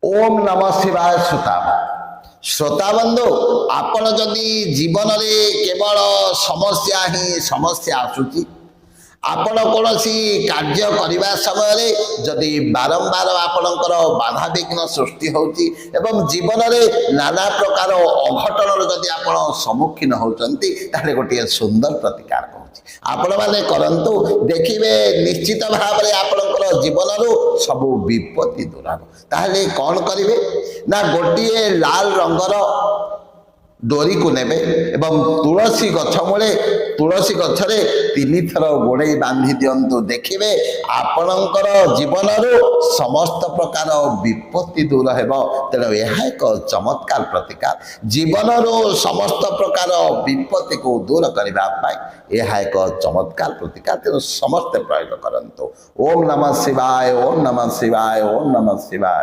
ओम नमः शिवाय श्रोता बंधु आपण जदि जीवन में केवल समस्या ही समस्या आसूची आपण कौन कार्य करने समय जदि बारंबार आपणकर बाधा विघ्न सृष्टि होची एवं जीवन में नाना प्रकार अघटन जदि आपण सम्मुखीन होचंती ताले गोटे सुंदर प्रतिकार आपण माने करंतु देखिबे निश्चित भाव में आपणकर जीवन रु सबु विपत्ति दूर हो ताले कौन करिवे ना गोटे लाल रंगर डोरी को नेबे एवं तुलसी गछ मूले तुलसी गछरे तीन थर गोड़े बांधी दियंतु देखिबे आपणकर जीवन रु समस्त प्रकार विपत्ति दूर हेबो तेणु यह एक चमत्कार प्रतिकार जीवन रु समस्त प्रकार विपत्ति को दूर करबा पाई यह एक चमत्कार प्रतिकार तेणु समस्त प्रयोग करंतु ओम नमः शिवाय ओम नमः शिवाय ओम नमः शिवाय।